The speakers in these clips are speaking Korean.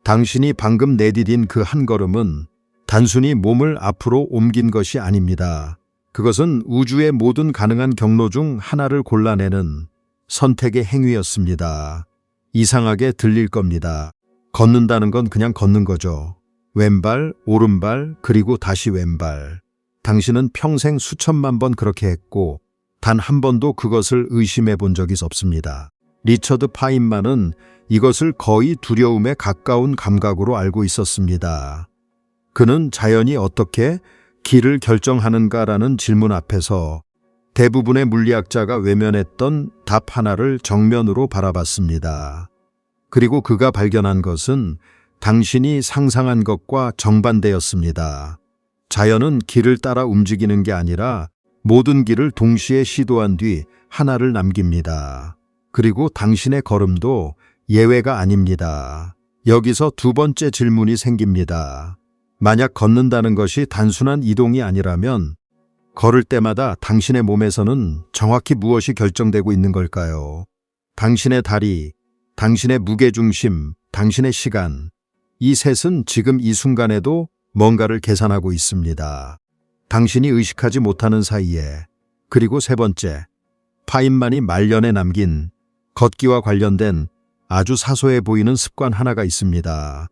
당신이 방금 내디딘 그 한 걸음은 단순히 몸을 앞으로 옮긴 것이 아닙니다. 그것은 우주의 모든 가능한 경로 중 하나를 골라내는 선택의 행위였습니다. 이상하게 들릴 겁니다. 걷는다는 건 그냥 걷는 거죠. 왼발, 오른발, 그리고 다시 왼발. 당신은 평생 수천만 번 그렇게 했고 단 한 번도 그것을 의심해 본 적이 없습니다. 리처드 파인만은 이것을 거의 두려움에 가까운 감각으로 알고 있었습니다. 그는 자연이 어떻게 길을 결정하는가라는 질문 앞에서 대부분의 물리학자가 외면했던 답 하나를 정면으로 바라봤습니다. 그리고 그가 발견한 것은 당신이 상상한 것과 정반대였습니다. 자연은 길을 따라 움직이는 게 아니라 모든 길을 동시에 시도한 뒤 하나를 남깁니다. 그리고 당신의 걸음도 예외가 아닙니다. 여기서 두 번째 질문이 생깁니다. 만약 걷는다는 것이 단순한 이동이 아니라면 걸을 때마다 당신의 몸에서는 정확히 무엇이 결정되고 있는 걸까요? 당신의 다리, 당신의 무게중심, 당신의 시간. 이 셋은 지금 이 순간에도 뭔가를 계산하고 있습니다. 당신이 의식하지 못하는 사이에. 그리고 세 번째, 파인만이 말년에 남긴 걷기와 관련된 아주 사소해 보이는 습관 하나가 있습니다.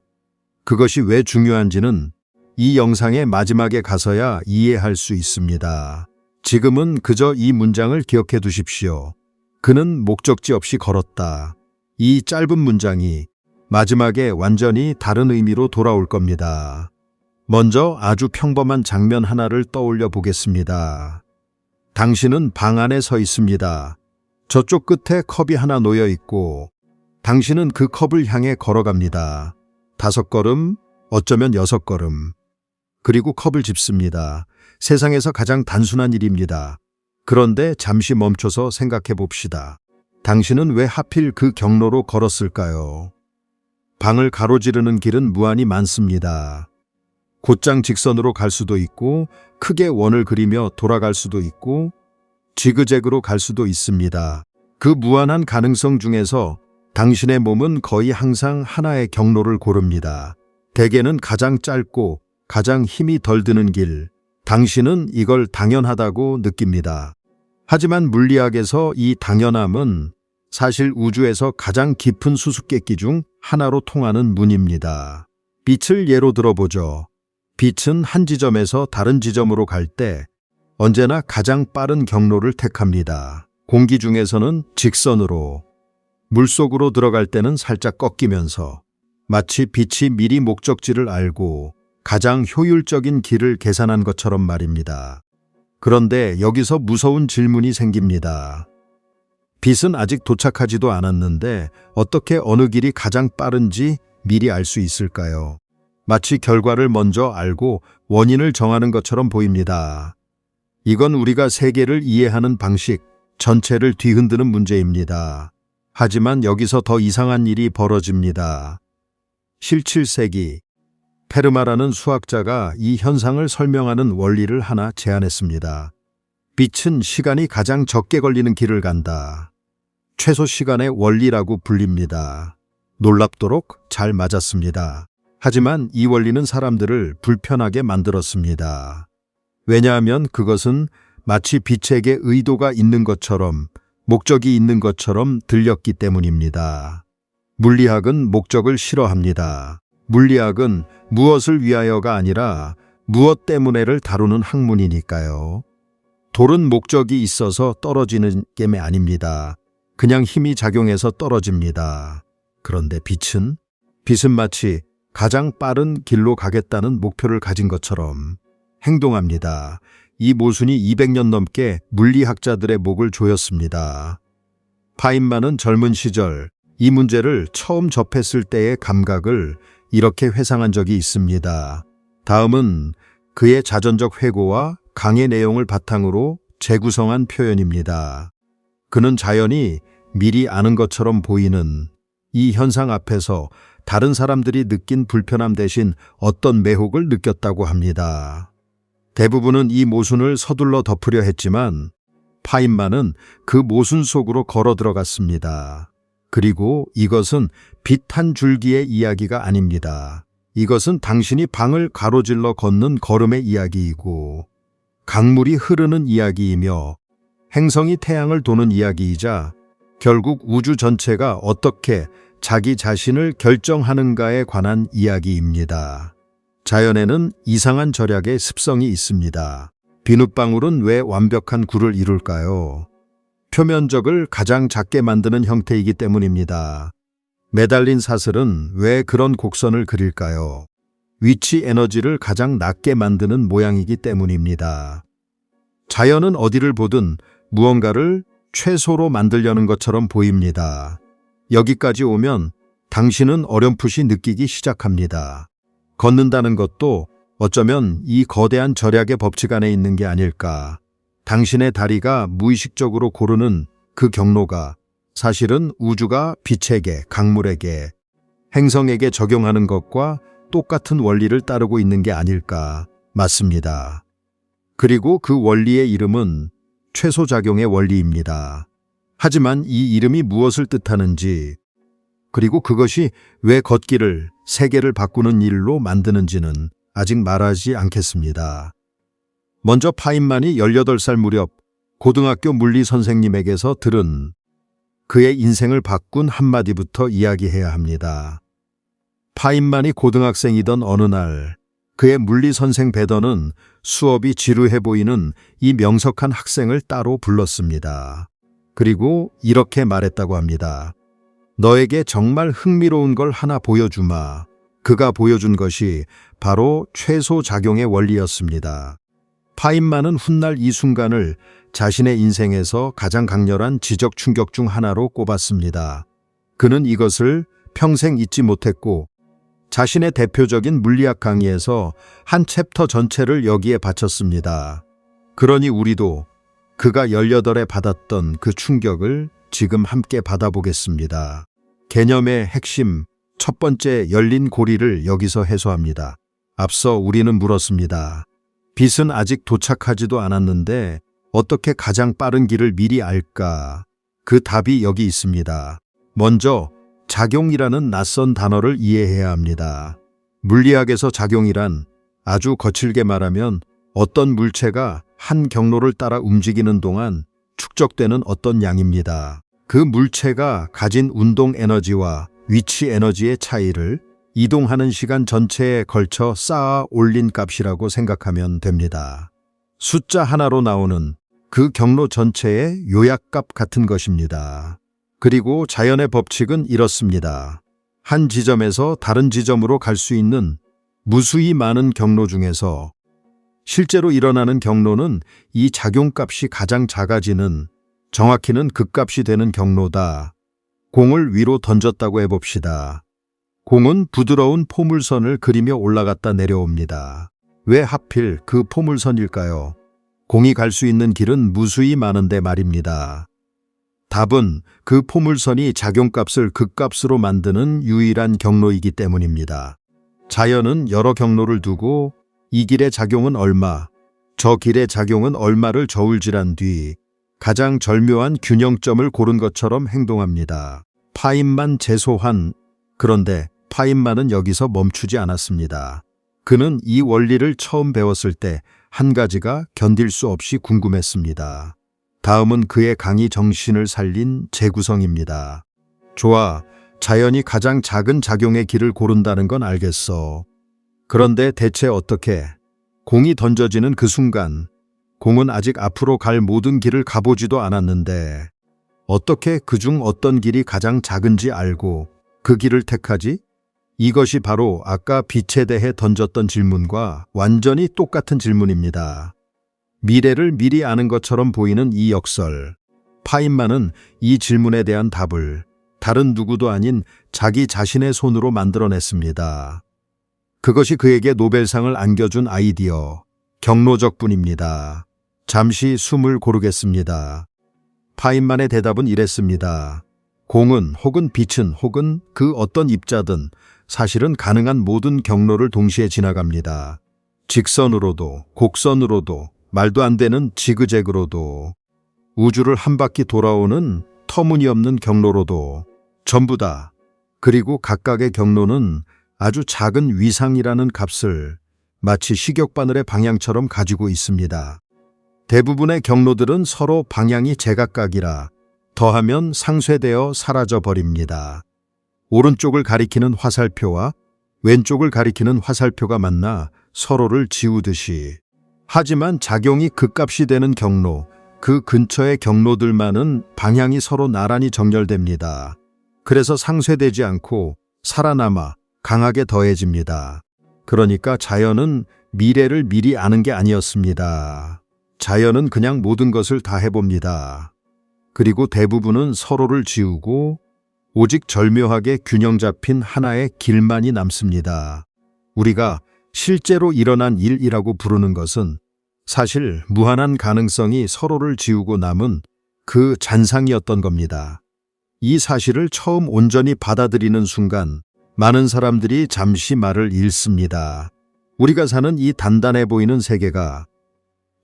그것이 왜 중요한지는 이 영상의 마지막에 가서야 이해할 수 있습니다. 지금은 그저 이 문장을 기억해 두십시오. 그는 목적지 없이 걸었다. 이 짧은 문장이 마지막에 완전히 다른 의미로 돌아올 겁니다. 먼저 아주 평범한 장면 하나를 떠올려 보겠습니다. 당신은 방 안에 서 있습니다. 저쪽 끝에 컵이 하나 놓여 있고 당신은 그 컵을 향해 걸어갑니다. 5걸음, 어쩌면 6걸음. 그리고 컵을 집습니다. 세상에서 가장 단순한 일입니다. 그런데 잠시 멈춰서 생각해 봅시다. 당신은 왜 하필 그 경로로 걸었을까요? 방을 가로지르는 길은 무한히 많습니다. 곧장 직선으로 갈 수도 있고 크게 원을 그리며 돌아갈 수도 있고 지그재그로 갈 수도 있습니다. 그 무한한 가능성 중에서 당신의 몸은 거의 항상 하나의 경로를 고릅니다. 대개는 가장 짧고 가장 힘이 덜 드는 길. 당신은 이걸 당연하다고 느낍니다. 하지만 물리학에서 이 당연함은 사실 우주에서 가장 깊은 수수께끼 중 하나로 통하는 문입니다. 빛을 예로 들어보죠. 빛은 한 지점에서 다른 지점으로 갈 때 언제나 가장 빠른 경로를 택합니다. 공기 중에서는 직선으로, 물속으로 들어갈 때는 살짝 꺾이면서 마치 빛이 미리 목적지를 알고 가장 효율적인 길을 계산한 것처럼 말입니다. 그런데 여기서 무서운 질문이 생깁니다. 빛은 아직 도착하지도 않았는데 어떻게 어느 길이 가장 빠른지 미리 알 수 있을까요? 마치 결과를 먼저 알고 원인을 정하는 것처럼 보입니다. 이건 우리가 세계를 이해하는 방식 전체를 뒤흔드는 문제입니다. 하지만 여기서 더 이상한 일이 벌어집니다. 17세기 페르마라는 수학자가 이 현상을 설명하는 원리를 하나 제안했습니다. 빛은 시간이 가장 적게 걸리는 길을 간다. 최소 시간의 원리라고 불립니다. 놀랍도록 잘 맞았습니다. 하지만 이 원리는 사람들을 불편하게 만들었습니다. 왜냐하면 그것은 마치 빛에게 의도가 있는 것처럼, 목적이 있는 것처럼 들렸기 때문입니다. 물리학은 목적을 싫어합니다. 물리학은 무엇을 위하여가 아니라 무엇 때문에를 다루는 학문이니까요. 돌은 목적이 있어서 떨어지는 게 아닙니다. 그냥 힘이 작용해서 떨어집니다. 그런데 빛은 마치 가장 빠른 길로 가겠다는 목표를 가진 것처럼 행동합니다. 이 모순이 200년 넘게 물리학자들의 목을 조였습니다. 파인만은 젊은 시절 이 문제를 처음 접했을 때의 감각을 이렇게 회상한 적이 있습니다. 다음은 그의 자전적 회고와 강의 내용을 바탕으로 재구성한 표현입니다. 그는 자연이 미리 아는 것처럼 보이는 이 현상 앞에서 다른 사람들이 느낀 불편함 대신 어떤 매혹을 느꼈다고 합니다. 대부분은 이 모순을 서둘러 덮으려 했지만 파인만은 그 모순 속으로 걸어 들어갔습니다. 그리고 이것은 빛 한 줄기의 이야기가 아닙니다. 이것은 당신이 방을 가로질러 걷는 걸음의 이야기이고 강물이 흐르는 이야기이며 행성이 태양을 도는 이야기이자 결국 우주 전체가 어떻게 자기 자신을 결정하는가에 관한 이야기입니다. 자연에는 이상한 절약의 습성이 있습니다. 비눗방울은 왜 완벽한 굴을 이룰까요? 표면적을 가장 작게 만드는 형태이기 때문입니다. 매달린 사슬은 왜 그런 곡선을 그릴까요? 위치 에너지를 가장 낮게 만드는 모양이기 때문입니다. 자연은 어디를 보든 무언가를 최소로 만들려는 것처럼 보입니다. 여기까지 오면 당신은 어렴풋이 느끼기 시작합니다. 걷는다는 것도 어쩌면 이 거대한 절약의 법칙 안에 있는 게 아닐까. 당신의 다리가 무의식적으로 고르는 그 경로가 사실은 우주가 빛에게, 강물에게, 행성에게 적용하는 것과 똑같은 원리를 따르고 있는 게 아닐까. 맞습니다. 그리고 그 원리의 이름은 최소작용의 원리입니다. 하지만 이 이름이 무엇을 뜻하는지, 그리고 그것이 왜 걷기를, 세계를 바꾸는 일로 만드는지는 아직 말하지 않겠습니다. 먼저 파인만이 18살 무렵 고등학교 물리 선생님에게서 들은 그의 인생을 바꾼 한마디부터 이야기해야 합니다. 파인만이 고등학생이던 어느 날 그의 물리 선생 베더는 수업이 지루해 보이는 이 명석한 학생을 따로 불렀습니다. 그리고 이렇게 말했다고 합니다. 너에게 정말 흥미로운 걸 하나 보여주마. 그가 보여준 것이 바로 최소작용의 원리였습니다. 파인만은 훗날 이 순간을 자신의 인생에서 가장 강렬한 지적 충격 중 하나로 꼽았습니다. 그는 이것을 평생 잊지 못했고 자신의 대표적인 물리학 강의에서 한 챕터 전체를 여기에 바쳤습니다. 그러니 우리도 그가 18에 받았던 그 충격을 지금 함께 받아보겠습니다. 개념의 핵심, 첫 번째 열린 고리를 여기서 해소합니다. 앞서 우리는 물었습니다. 빛은 아직 도착하지도 않았는데 어떻게 가장 빠른 길을 미리 알까? 그 답이 여기 있습니다. 먼저 작용이라는 낯선 단어를 이해해야 합니다. 물리학에서 작용이란 아주 거칠게 말하면 어떤 물체가 한 경로를 따라 움직이는 동안 축적되는 어떤 양입니다. 그 물체가 가진 운동 에너지와 위치 에너지의 차이를 이동하는 시간 전체에 걸쳐 쌓아 올린 값이라고 생각하면 됩니다. 숫자 하나로 나오는 그 경로 전체의 요약값 같은 것입니다. 그리고 자연의 법칙은 이렇습니다. 한 지점에서 다른 지점으로 갈 수 있는 무수히 많은 경로 중에서 실제로 일어나는 경로는 이 작용값이 가장 작아지는, 정확히는 극값이 되는 경로다. 공을 위로 던졌다고 해봅시다. 공은 부드러운 포물선을 그리며 올라갔다 내려옵니다. 왜 하필 그 포물선일까요? 공이 갈 수 있는 길은 무수히 많은데 말입니다. 답은 그 포물선이 작용값을 극값으로 만드는 유일한 경로이기 때문입니다. 자연은 여러 경로를 두고 이 길의 작용은 얼마, 저 길의 작용은 얼마를 저울질한 뒤 가장 절묘한 균형점을 고른 것처럼 행동합니다. 파인만 제소한, 그런데 파인만은 여기서 멈추지 않았습니다. 그는 이 원리를 처음 배웠을 때 한 가지가 견딜 수 없이 궁금했습니다. 다음은 그의 강의 정신을 살린 재구성입니다. 좋아, 자연이 가장 작은 작용의 길을 고른다는 건 알겠어. 그런데 대체 어떻게? 공이 던져지는 그 순간, 공은 아직 앞으로 갈 모든 길을 가보지도 않았는데 어떻게 그중 어떤 길이 가장 작은지 알고 그 길을 택하지? 이것이 바로 아까 빛에 대해 던졌던 질문과 완전히 똑같은 질문입니다. 미래를 미리 아는 것처럼 보이는 이 역설. 파인만은 이 질문에 대한 답을 다른 누구도 아닌 자기 자신의 손으로 만들어냈습니다. 그것이 그에게 노벨상을 안겨준 아이디어, 경로적뿐입니다. 잠시 숨을 고르겠습니다. 파인만의 대답은 이랬습니다. 공은 혹은 빛은 혹은 그 어떤 입자든 사실은 가능한 모든 경로를 동시에 지나갑니다. 직선으로도, 곡선으로도, 말도 안 되는 지그재그로도, 우주를 한 바퀴 돌아오는 터무니없는 경로로도, 전부 다. 그리고 각각의 경로는 아주 작은 위상이라는 값을 마치 식욕바늘의 방향처럼 가지고 있습니다. 대부분의 경로들은 서로 방향이 제각각이라 더하면 상쇄되어 사라져 버립니다. 오른쪽을 가리키는 화살표와 왼쪽을 가리키는 화살표가 만나 서로를 지우듯이. 하지만 작용이 극값이 되는 경로, 그 근처의 경로들만은 방향이 서로 나란히 정렬됩니다. 그래서 상쇄되지 않고 살아남아 강하게 더해집니다. 그러니까 자연은 미래를 미리 아는 게 아니었습니다. 자연은 그냥 모든 것을 다 해봅니다. 그리고 대부분은 서로를 지우고 오직 절묘하게 균형 잡힌 하나의 길만이 남습니다. 우리가 실제로 일어난 일이라고 부르는 것은 사실 무한한 가능성이 서로를 지우고 남은 그 잔상이었던 겁니다. 이 사실을 처음 온전히 받아들이는 순간 많은 사람들이 잠시 말을 잃습니다. 우리가 사는 이 단단해 보이는 세계가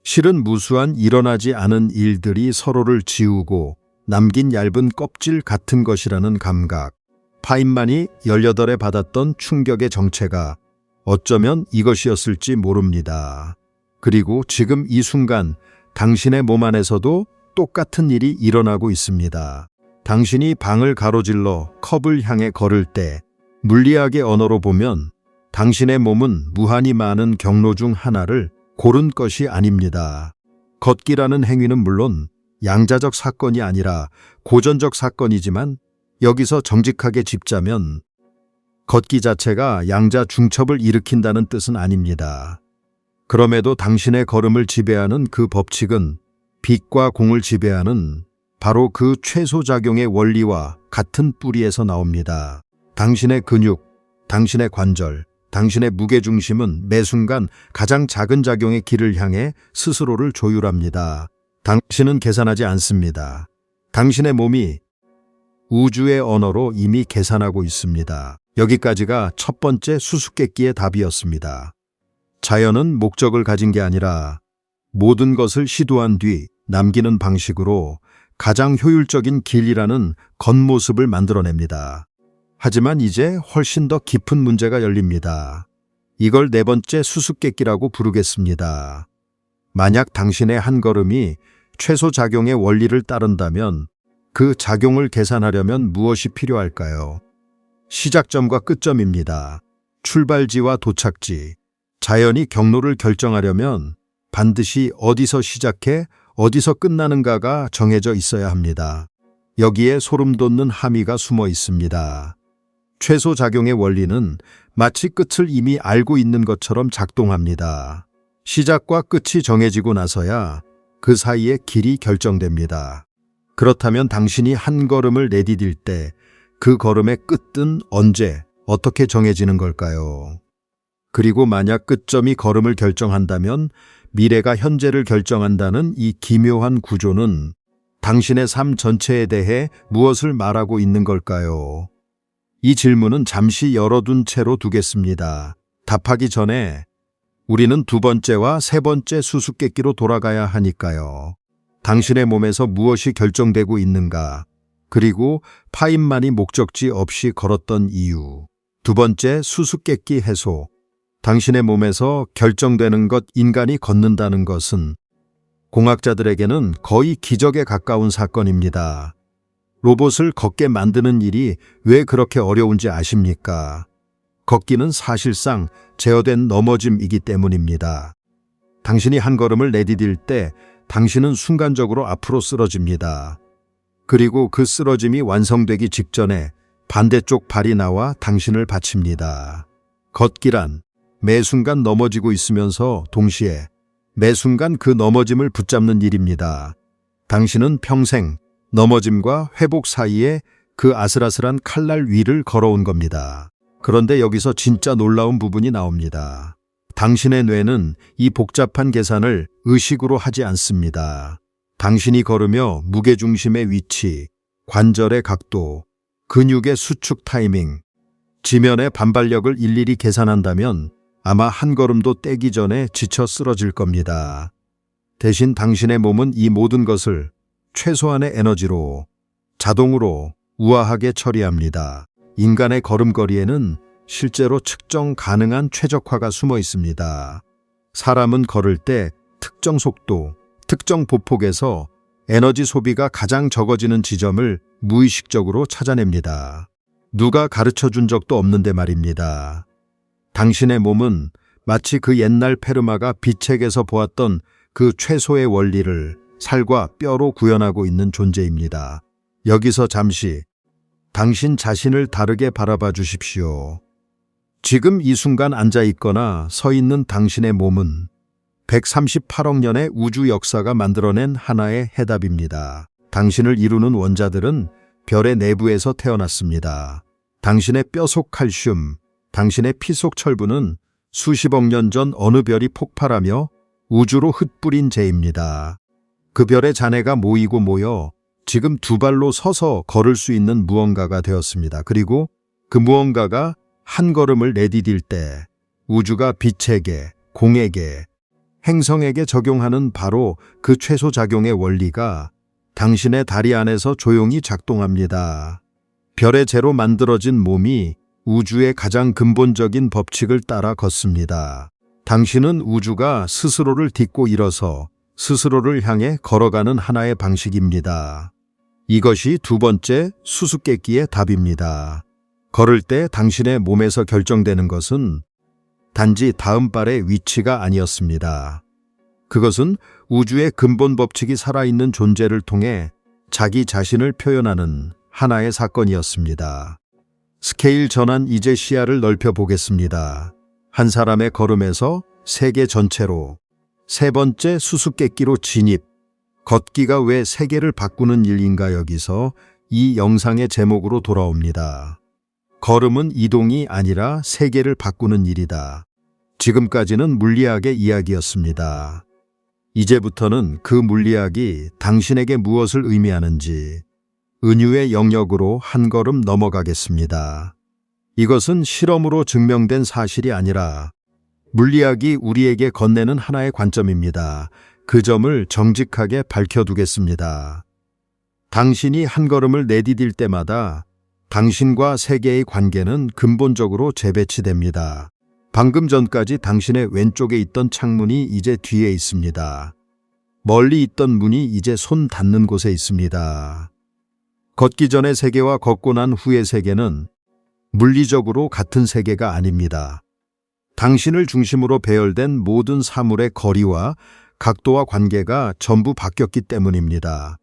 실은 무수한 일어나지 않은 일들이 서로를 지우고 남긴 얇은 껍질 같은 것이라는 감각. 파인만이 18에 받았던 충격의 정체가 어쩌면 이것이었을지 모릅니다. 그리고 지금 이 순간 당신의 몸 안에서도 똑같은 일이 일어나고 있습니다. 당신이 방을 가로질러 컵을 향해 걸을 때 물리학의 언어로 보면 당신의 몸은 무한히 많은 경로 중 하나를 고른 것이 아닙니다. 걷기라는 행위는 물론 양자적 사건이 아니라 고전적 사건이지만 여기서 정직하게 짚자면 걷기 자체가 양자 중첩을 일으킨다는 뜻은 아닙니다. 그럼에도 당신의 걸음을 지배하는 그 법칙은 빛과 공을 지배하는 바로 그 최소작용의 원리와 같은 뿌리에서 나옵니다. 당신의 근육, 당신의 관절, 당신의 무게중심은 매 순간 가장 작은 작용의 길을 향해 스스로를 조율합니다. 당신은 계산하지 않습니다. 당신의 몸이 우주의 언어로 이미 계산하고 있습니다. 여기까지가 첫 번째 수수께끼의 답이었습니다. 자연은 목적을 가진 게 아니라 모든 것을 시도한 뒤 남기는 방식으로 가장 효율적인 길이라는 겉모습을 만들어냅니다. 하지만 이제 훨씬 더 깊은 문제가 열립니다. 이걸 네 번째 수수께끼라고 부르겠습니다. 만약 당신의 한 걸음이 최소작용의 원리를 따른다면 그 작용을 계산하려면 무엇이 필요할까요? 시작점과 끝점입니다. 출발지와 도착지. 자연이 경로를 결정하려면 반드시 어디서 시작해 어디서 끝나는가가 정해져 있어야 합니다. 여기에 소름 돋는 함의가 숨어 있습니다. 최소작용의 원리는 마치 끝을 이미 알고 있는 것처럼 작동합니다. 시작과 끝이 정해지고 나서야 그 사이의 길이 결정됩니다. 그렇다면 당신이 한 걸음을 내디딜 때 그 걸음의 끝은 언제, 어떻게 정해지는 걸까요? 그리고 만약 끝점이 걸음을 결정한다면 미래가 현재를 결정한다는 이 기묘한 구조는 당신의 삶 전체에 대해 무엇을 말하고 있는 걸까요? 이 질문은 잠시 열어둔 채로 두겠습니다. 답하기 전에 우리는 두 번째와 세 번째 수수께끼로 돌아가야 하니까요. 당신의 몸에서 무엇이 결정되고 있는가? 그리고 파인만이 목적지 없이 걸었던 이유. 두 번째 수수께끼 해소. 당신의 몸에서 결정되는 것, 인간이 걷는다는 것은 공학자들에게는 거의 기적에 가까운 사건입니다. 로봇을 걷게 만드는 일이 왜 그렇게 어려운지 아십니까? 걷기는 사실상 제어된 넘어짐이기 때문입니다. 당신이 한 걸음을 내디딜 때 당신은 순간적으로 앞으로 쓰러집니다. 그리고 그 쓰러짐이 완성되기 직전에 반대쪽 발이 나와 당신을 받칩니다. 걷기란 매 순간 넘어지고 있으면서 동시에 매 순간 그 넘어짐을 붙잡는 일입니다. 당신은 평생 넘어짐과 회복 사이에 그 아슬아슬한 칼날 위를 걸어온 겁니다. 그런데 여기서 진짜 놀라운 부분이 나옵니다. 당신의 뇌는 이 복잡한 계산을 의식으로 하지 않습니다. 당신이 걸으며 무게중심의 위치, 관절의 각도, 근육의 수축 타이밍, 지면의 반발력을 일일이 계산한다면 아마 한 걸음도 떼기 전에 지쳐 쓰러질 겁니다. 대신 당신의 몸은 이 모든 것을 최소한의 에너지로, 자동으로, 우아하게 처리합니다. 인간의 걸음걸이에는 실제로 측정 가능한 최적화가 숨어 있습니다. 사람은 걸을 때 특정 속도, 특정 보폭에서 에너지 소비가 가장 적어지는 지점을 무의식적으로 찾아냅니다. 누가 가르쳐 준 적도 없는데 말입니다. 당신의 몸은 마치 그 옛날 페르마가 비책에서 보았던 그 최소의 원리를 살과 뼈로 구현하고 있는 존재입니다. 여기서 잠시 당신 자신을 다르게 바라봐 주십시오. 지금 이 순간 앉아 있거나 서 있는 당신의 몸은 138억 년의 우주 역사가 만들어낸 하나의 해답입니다. 당신을 이루는 원자들은 별의 내부에서 태어났습니다. 당신의 뼈 속 칼슘, 당신의 피 속 철분은 수십억 년 전 어느 별이 폭발하며 우주로 흩뿌린 재입니다. 그 별의 잔해가 모이고 모여 지금 두 발로 서서 걸을 수 있는 무언가가 되었습니다. 그리고 그 무언가가 한 걸음을 내디딜 때 우주가 빛에게, 공에게, 행성에게 적용하는 바로 그 최소작용의 원리가 당신의 다리 안에서 조용히 작동합니다. 별의 재로 만들어진 몸이 우주의 가장 근본적인 법칙을 따라 걷습니다. 당신은 우주가 스스로를 딛고 일어서 스스로를 향해 걸어가는 하나의 방식입니다. 이것이 두 번째 수수께끼의 답입니다. 걸을 때 당신의 몸에서 결정되는 것은 단지 다음 발의 위치가 아니었습니다. 그것은 우주의 근본 법칙이 살아있는 존재를 통해 자기 자신을 표현하는 하나의 사건이었습니다. 스케일 전환. 이제 시야를 넓혀 보겠습니다. 한 사람의 걸음에서 세계 전체로. 세 번째 수수께끼로 진입. 걷기가 왜 세계를 바꾸는 일인가. 여기서 이 영상의 제목으로 돌아옵니다. 걸음은 이동이 아니라 세계를 바꾸는 일이다. 지금까지는 물리학의 이야기였습니다. 이제부터는 그 물리학이 당신에게 무엇을 의미하는지 은유의 영역으로 한 걸음 넘어가겠습니다. 이것은 실험으로 증명된 사실이 아니라 물리학이 우리에게 건네는 하나의 관점입니다. 그 점을 정직하게 밝혀두겠습니다. 당신이 한 걸음을 내디딜 때마다 당신과 세계의 관계는 근본적으로 재배치됩니다. 방금 전까지 당신의 왼쪽에 있던 창문이 이제 뒤에 있습니다. 멀리 있던 문이 이제 손 닿는 곳에 있습니다. 걷기 전의 세계와 걷고 난 후의 세계는 물리적으로 같은 세계가 아닙니다. 당신을 중심으로 배열된 모든 사물의 거리와 각도와 관계가 전부 바뀌었기 때문입니다.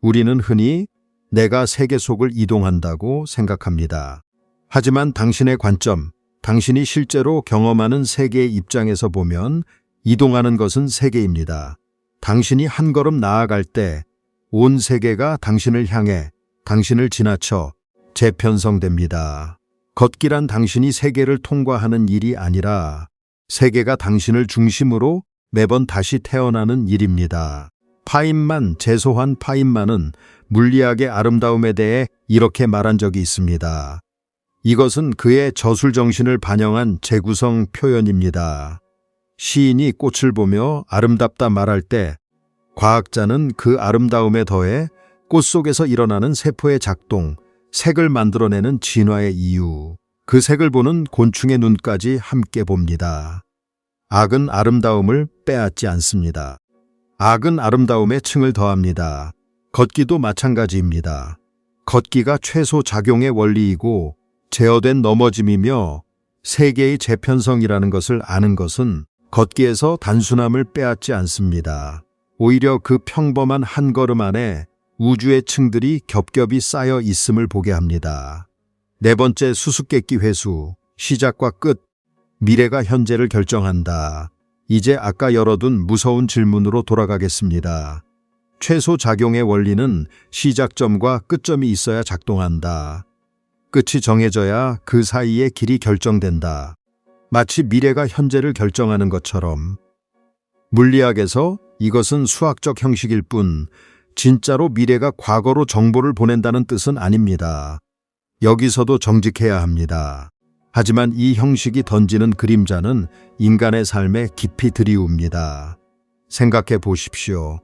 우리는 흔히 내가 세계 속을 이동한다고 생각합니다. 하지만 당신의 관점, 당신이 실제로 경험하는 세계의 입장에서 보면 이동하는 것은 세계입니다. 당신이 한 걸음 나아갈 때 온 세계가 당신을 향해, 당신을 지나쳐 재편성됩니다. 걷기란 당신이 세계를 통과하는 일이 아니라 세계가 당신을 중심으로 매번 다시 태어나는 일입니다. 파인만, 제소한 파인만은 물리학의 아름다움에 대해 이렇게 말한 적이 있습니다. 이것은 그의 저술정신을 반영한 재구성 표현입니다. 시인이 꽃을 보며 아름답다 말할 때 과학자는 그 아름다움에 더해 꽃 속에서 일어나는 세포의 작동, 색을 만들어내는 진화의 이유, 그 색을 보는 곤충의 눈까지 함께 봅니다. 악은 아름다움을 빼앗지 않습니다. 악은 아름다움에 층을 더합니다. 걷기도 마찬가지입니다. 걷기가 최소 작용의 원리이고 제어된 넘어짐이며 세계의 재편성이라는 것을 아는 것은 걷기에서 단순함을 빼앗지 않습니다. 오히려 그 평범한 한 걸음 안에 우주의 층들이 겹겹이 쌓여 있음을 보게 합니다. 네 번째 수수께끼 회수, 시작과 끝, 미래가 현재를 결정한다. 이제 아까 열어둔 무서운 질문으로 돌아가겠습니다. 최소 작용의 원리는 시작점과 끝점이 있어야 작동한다. 끝이 정해져야 그 사이의 길이 결정된다. 마치 미래가 현재를 결정하는 것처럼. 물리학에서 이것은 수학적 형식일 뿐 진짜로 미래가 과거로 정보를 보낸다는 뜻은 아닙니다. 여기서도 정직해야 합니다. 하지만 이 형식이 던지는 그림자는 인간의 삶에 깊이 들이웁니다. 생각해 보십시오.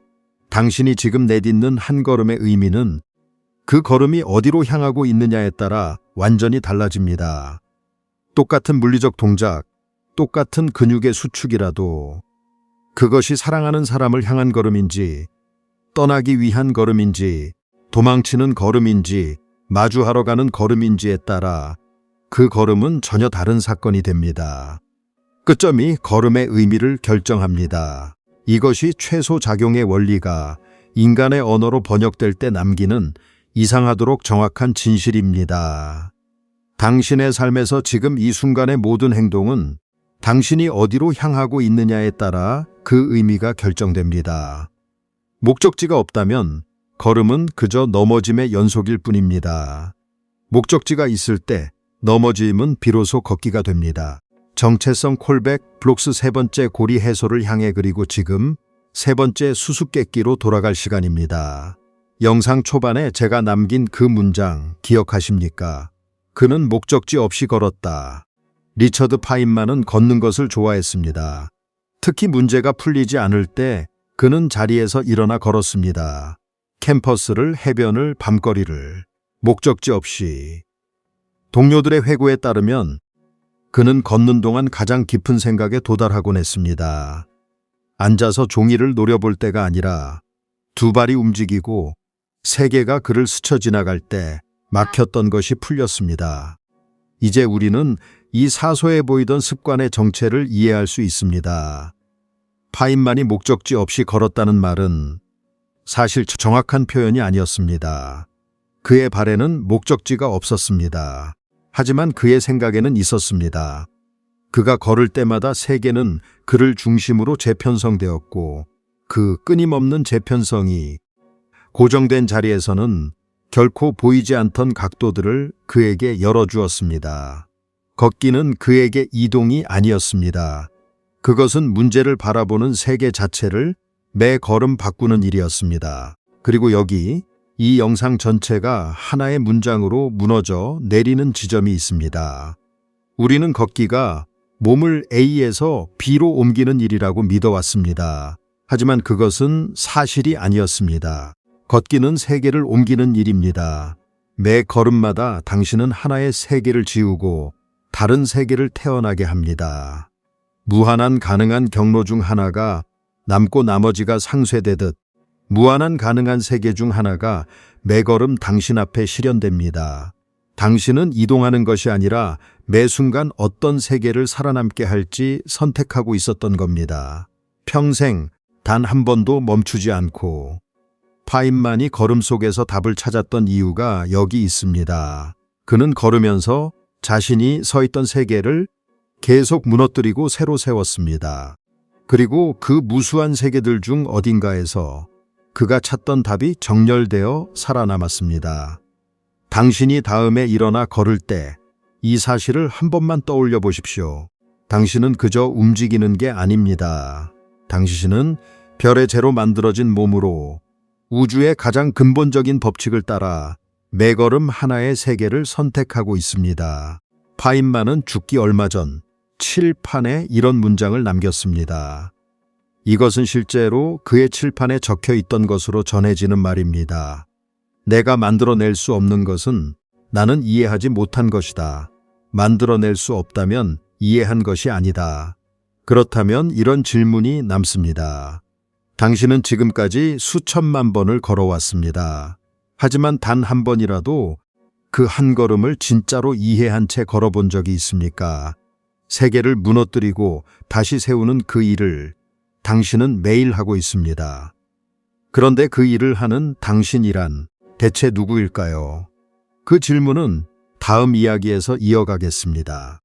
당신이 지금 내딛는 한 걸음의 의미는 그 걸음이 어디로 향하고 있느냐에 따라 완전히 달라집니다. 똑같은 물리적 동작, 똑같은 근육의 수축이라도 그것이 사랑하는 사람을 향한 걸음인지, 떠나기 위한 걸음인지, 도망치는 걸음인지, 마주하러 가는 걸음인지에 따라 그 걸음은 전혀 다른 사건이 됩니다. 끝점이 걸음의 의미를 결정합니다. 이것이 최소작용의 원리가 인간의 언어로 번역될 때 남기는 이상하도록 정확한 진실입니다. 당신의 삶에서 지금 이 순간의 모든 행동은 당신이 어디로 향하고 있느냐에 따라 그 의미가 결정됩니다. 목적지가 없다면 걸음은 그저 넘어짐의 연속일 뿐입니다. 목적지가 있을 때 넘어짐은 비로소 걷기가 됩니다. 정체성 콜백 블록스 세 번째 고리 해소를 향해 그리고 지금 세 번째 수수께끼로 돌아갈 시간입니다. 영상 초반에 제가 남긴 그 문장 기억하십니까? 그는 목적지 없이 걸었다. 리처드 파인만은 걷는 것을 좋아했습니다. 특히 문제가 풀리지 않을 때 그는 자리에서 일어나 걸었습니다. 캠퍼스를, 해변을, 밤거리를 목적지 없이. 동료들의 회고에 따르면 그는 걷는 동안 가장 깊은 생각에 도달하곤 했습니다. 앉아서 종이를 노려볼 때가 아니라 두 발이 움직이고 세계가 그를 스쳐 지나갈 때 막혔던 것이 풀렸습니다. 이제 우리는 이 사소해 보이던 습관의 정체를 이해할 수 있습니다. 파인만이 목적지 없이 걸었다는 말은 사실 정확한 표현이 아니었습니다. 그의 발에는 목적지가 없었습니다. 하지만 그의 생각에는 있었습니다. 그가 걸을 때마다 세계는 그를 중심으로 재편성되었고 그 끊임없는 재편성이 고정된 자리에서는 결코 보이지 않던 각도들을 그에게 열어주었습니다. 걷기는 그에게 이동이 아니었습니다. 그것은 문제를 바라보는 세계 자체를 매 걸음 바꾸는 일이었습니다. 그리고 여기 이 영상 전체가 하나의 문장으로 무너져 내리는 지점이 있습니다. 우리는 걷기가 몸을 A에서 B로 옮기는 일이라고 믿어왔습니다. 하지만 그것은 사실이 아니었습니다. 걷기는 세계를 옮기는 일입니다. 매 걸음마다 당신은 하나의 세계를 지우고 다른 세계를 태어나게 합니다. 무한한 가능한 경로 중 하나가 남고 나머지가 상쇄되듯 무한한 가능한 세계 중 하나가 매 걸음 당신 앞에 실현됩니다. 당신은 이동하는 것이 아니라 매 순간 어떤 세계를 살아남게 할지 선택하고 있었던 겁니다. 평생 단 한 번도 멈추지 않고. 파인만이 걸음 속에서 답을 찾았던 이유가 여기 있습니다. 그는 걸으면서 자신이 서 있던 세계를 계속 무너뜨리고 새로 세웠습니다. 그리고 그 무수한 세계들 중 어딘가에서 그가 찾던 답이 정렬되어 살아남았습니다. 당신이 다음에 일어나 걸을 때 이 사실을 한 번만 떠올려 보십시오. 당신은 그저 움직이는 게 아닙니다. 당신은 별의 재로 만들어진 몸으로 우주의 가장 근본적인 법칙을 따라 매 걸음 하나의 세계를 선택하고 있습니다. 파인만은 죽기 얼마 전 칠판에 이런 문장을 남겼습니다. 이것은 실제로 그의 칠판에 적혀 있던 것으로 전해지는 말입니다. 내가 만들어낼 수 없는 것은 나는 이해하지 못한 것이다. 만들어낼 수 없다면 이해한 것이 아니다. 그렇다면 이런 질문이 남습니다. 당신은 지금까지 수천만 번을 걸어왔습니다. 하지만 단 한 번이라도 그 한 걸음을 진짜로 이해한 채 걸어본 적이 있습니까? 세계를 무너뜨리고 다시 세우는 그 일을 당신은 매일 하고 있습니다. 그런데 그 일을 하는 당신이란 대체 누구일까요? 그 질문은 다음 이야기에서 이어가겠습니다.